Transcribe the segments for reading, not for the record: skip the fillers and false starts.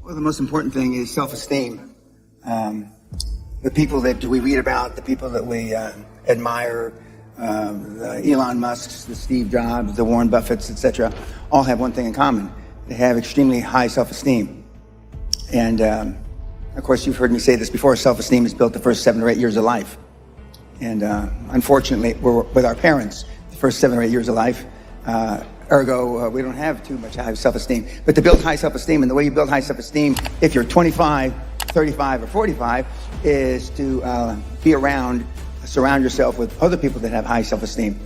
Well, the most important thing is self-esteem. The people that we read about, the people that we admire, the Elon Musks, the Steve Jobs, the Warren Buffetts, etc., all have one thing in common. They have extremely high self-esteem. And, of course, you've heard me say this before, self-esteem is built the first 7 or 8 years of life. And unfortunately, we're with our parents the first 7 or 8 years of life. Ergo, we don't have too much high self-esteem. But to build high self-esteem, and the way you build high self-esteem, if you're 25, 35, or 45, is to be around, surround yourself with other people that have high self-esteem.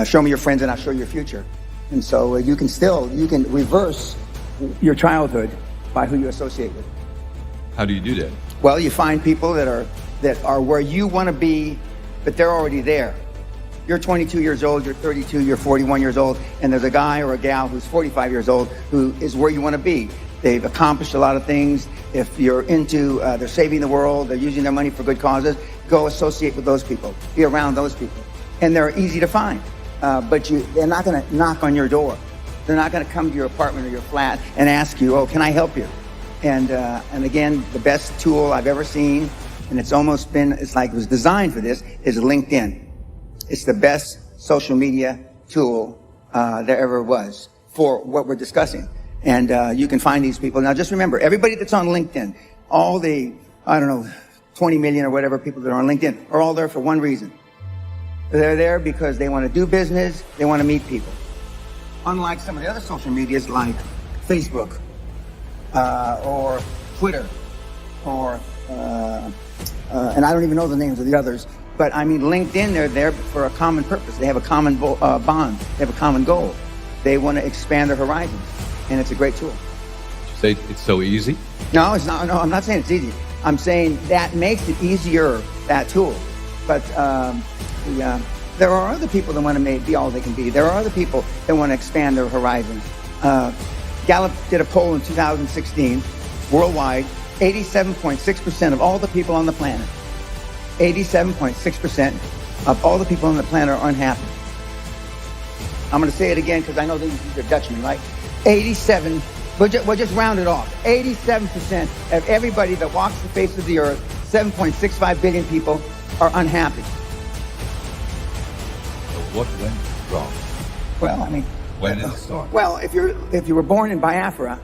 Show me your friends and I'll show you your future. And so you can reverse your childhood by who you associate with. How do you do that? Well, you find people that are where you want to be, but they're already there. You're 22 years old, you're 32, you're 41 years old, and there's a guy or a gal who's 45 years old who is where you want to be. They've accomplished a lot of things. If you're into, they're saving the world, they're using their money for good causes, go associate with those people, be around those people. And they're easy to find, but they're not going to knock on your door. They're not going to come to your apartment or your flat and ask you, oh, can I help you? And again, the best tool I've ever seen, and it's like it was designed for this, is LinkedIn. It's the best social media tool there ever was for what we're discussing. And you can find these people. Now, just remember, everybody that's on LinkedIn, all the, 20 million or whatever people that are on LinkedIn are all there for one reason. They're there because they want to do business, they want to meet people. Unlike some of the other social medias like Facebook or Twitter or, and I don't even know the names of the others, but I mean, LinkedIn, they're there for a common purpose. They have a common bond. They have a common goal. They want to expand their horizons, and it's a great tool. Say it's so easy? No, it's not. No, I'm not saying it's easy. I'm saying that makes it easier, that tool. But there are other people that want to be all they can be. There are other people that want to expand their horizons. Gallup did a poll in 2016, worldwide, 87.6% of all the people on the planet, 87.6% of all the people on the planet are unhappy. I'm going to say it again because I know these are Dutchmen, right? 87, we'll just round it off. 87% of everybody that walks the face of the earth, 7.65 billion people, are unhappy. So what went wrong? Well, I mean, when did it start? Well, if you were born in Biafra,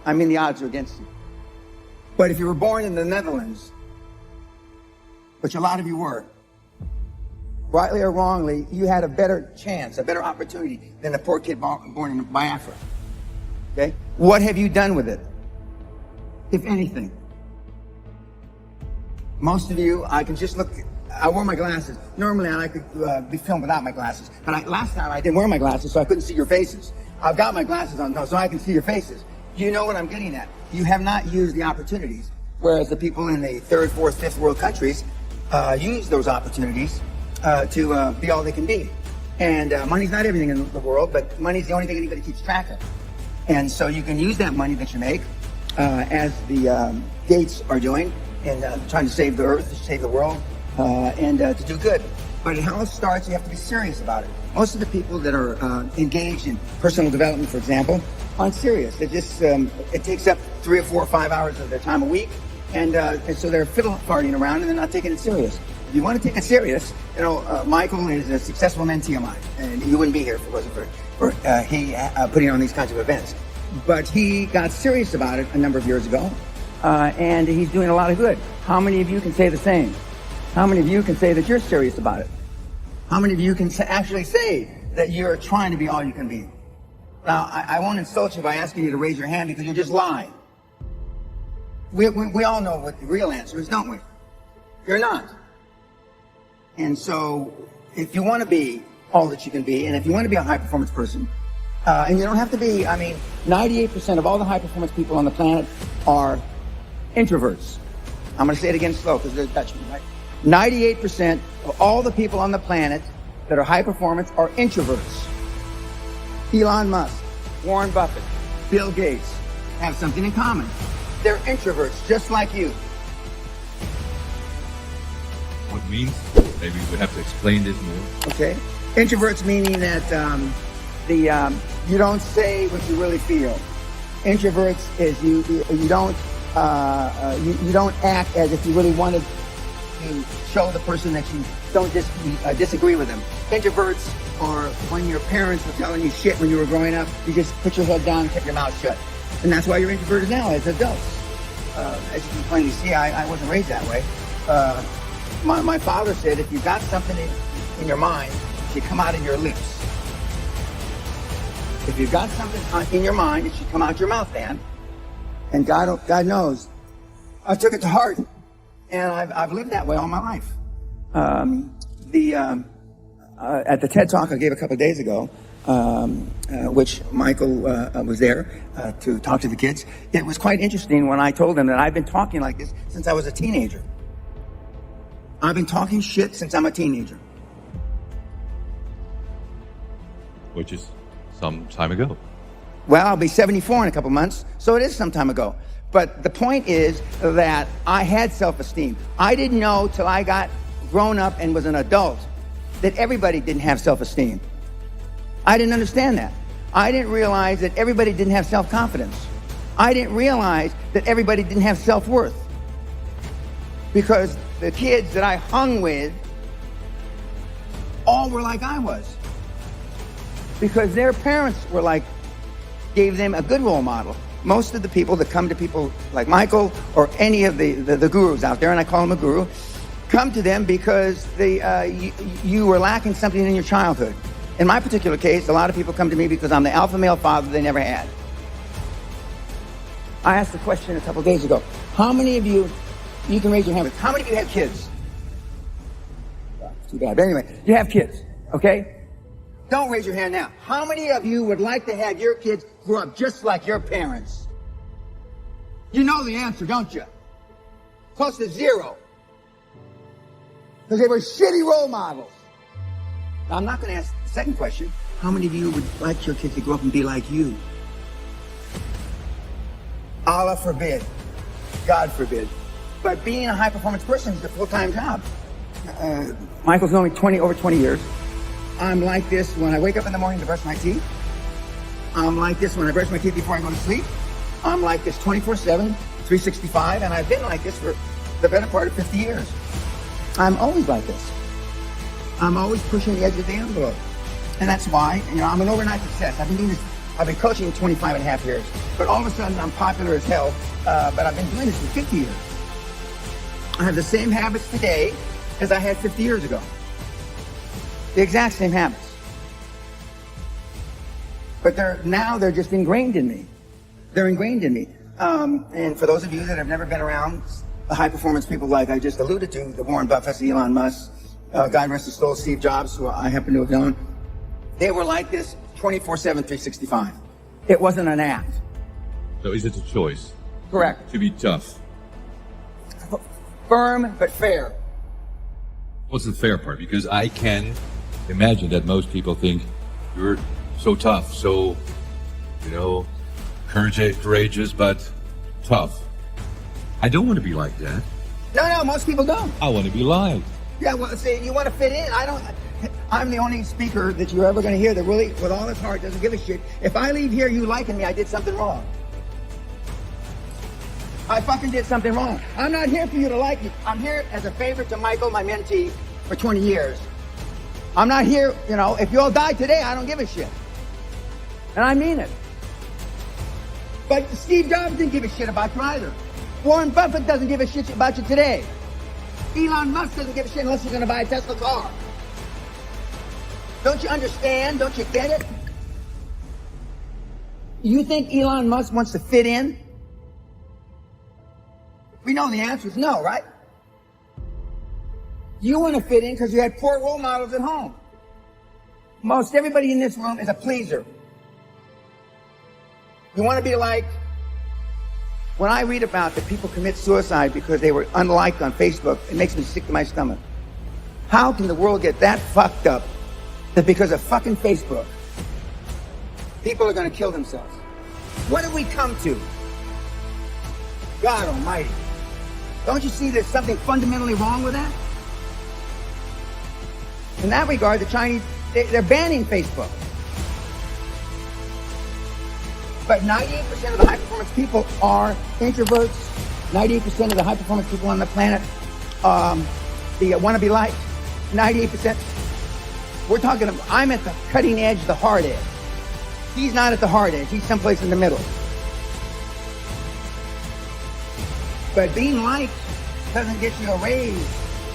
I mean, the odds are against you. But if you were born in the Netherlands, which a lot of you were, rightly or wrongly, you had a better chance, a better opportunity than a poor kid born in Biafra. Okay? What have you done with it? If anything. Most of you, I can just look, I wore my glasses. Normally I like to be filmed without my glasses. But last time I didn't wear my glasses, so I couldn't see your faces. I've got my glasses on now, so I can see your faces. You know what I'm getting at. You have not used the opportunities, whereas the people in the third, fourth, fifth world countries use those opportunities to be all they can be. And money's not everything in the world, but money's the only thing anybody keeps track of. And so you can use that money that you make, as the Gates are doing, and trying to save the earth, to save the world, and to do good. But it all starts, you have to be serious about it. Most of the people that are engaged in personal development, for example, aren't serious. They just, it takes up 3 or 4 or 5 hours of their time a week, and so they're fiddle farting around and they're not taking it serious. If you want to take it serious, Michael is a successful mentee of mine, and he wouldn't be here if it wasn't for he putting on these kinds of events. But he got serious about it a number of years ago, and he's doing a lot of good. How many of you can say the same? How many of you can say that you're serious about it? How many of you can actually say that you're trying to be all you can be? Now, I won't insult you by asking you to raise your hand because you just lied. We all know what the real answer is, don't we? You're not. And so, if you want to be all that you can be, and if you want to be a high-performance person, and you don't have to be, 98% of all the high-performance people on the planet are introverts. I'm going to say it again slow because they're Dutchmen, right? 98% of all the people on the planet that are high-performance are introverts. Elon Musk, Warren Buffett, Bill Gates have something in common. They're introverts, just like you. What means? Maybe we have to explain this more. Okay. Introverts meaning that you don't say what you really feel. Introverts is you don't act as if you really wanted to show the person that you don't disagree with them. Introverts are when your parents were telling you shit when you were growing up, you just put your head down and kept your mouth shut. And that's why you're introverted now as adults. As you can plainly see, I wasn't raised that way. My father said, if you've got something in your mind, it should come out of your lips. If you've got something in your mind, it should come out your mouth, Dan. And God knows. I took it to heart. And I've lived that way all my life. At the TED Talk I gave a couple of days ago, which Michael was there to talk to the kids, it was quite interesting when I told them that I've been talking like this since I was a teenager. I've been talking shit since I'm a teenager. Which is some time ago. Well, I'll be 74 in a couple months, so it is some time ago. But the point is that I had self-esteem. I didn't know till I got grown up and was an adult that everybody didn't have self-esteem. I didn't understand that. I didn't realize that everybody didn't have self-confidence. I didn't realize that everybody didn't have self-worth. Because the kids that I hung with all were like I was. Because their parents were like, gave them a good role model. Most of the people that come to people like Michael or any of the gurus out there, and I call him a guru, come to them because you were lacking something in your childhood. In my particular case, a lot of people come to me because I'm the alpha male father they never had. I asked the question a couple days ago, how many of you can raise your hand, how many of you have kids? Too bad, but anyway, you have kids, okay? Don't raise your hand now. How many of you would like to have your kids grow up just like your parents? You know the answer, don't you? Close to zero. Because they were shitty role models. Now, I'm not going to ask the second question. How many of you would like your kids to grow up and be like you? Allah forbid. God forbid. But being a high-performance person is a full-time job. Michael's known me over 20 years. I'm like this when I wake up in the morning to brush my teeth. I'm like this when I brush my teeth before I go to sleep. I'm like this 24/7, 365, and I've been like this for the better part of 50 years. I'm always like this. I'm always pushing the edge of the envelope. And that's why, I'm an overnight success. I've been coaching 25 and a half years, but all of a sudden I'm popular as hell, but I've been doing this for 50 years. I have the same habits today as I had 50 years ago. The exact same habits. But they're just ingrained in me. They're ingrained in me. And for those of you that have never been around the high performance people like I just alluded to, the Warren Buffett, Elon Musk, God rest his soul, Steve Jobs, who I happen to have known, they were like this 24/7, 365. It wasn't an act. So is it a choice? Correct. To be tough. Firm but fair. What's the fair part? Because I can imagine that most people think you're so tough, so, courageous, but tough. I don't want to be like that. No, most people don't. I want to be liked. Yeah, well, see, you want to fit in. I'm the only speaker that you're ever going to hear that really, with all his heart, doesn't give a shit. If I leave here you liking me, I did something wrong. I fucking did something wrong. I'm not here for you to like me. I'm here as a favor to Michael, my mentee, for 20 years. I'm not here, if you all die today, I don't give a shit. And I mean it. But Steve Jobs didn't give a shit about you either. Warren Buffett doesn't give a shit about you today. Elon Musk doesn't give a shit unless you're going to buy a Tesla car. Don't you understand? Don't you get it? You think Elon Musk wants to fit in? We know the answer is no, right? You want to fit in because you had poor role models at home. Most everybody in this room is a pleaser. You want to be like, when I read about that people commit suicide because they were unliked on Facebook, it makes me sick to my stomach. How can the world get that fucked up that because of fucking Facebook, people are going to kill themselves? What have we come to? God almighty. Don't you see there's something fundamentally wrong with that? In that regard, the Chinese, they're banning Facebook. But 98% of the high-performance people are introverts. 98% of the high-performance people on the planet they want to be liked. 98%. We're talking, I'm at the cutting edge, the hard edge. He's not at the hard edge. He's someplace in the middle. But being liked doesn't get you a raise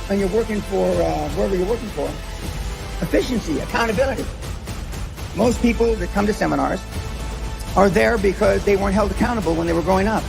when you're working for, wherever you're working for. Efficiency, accountability. Most people that come to seminars are there because they weren't held accountable when they were growing up.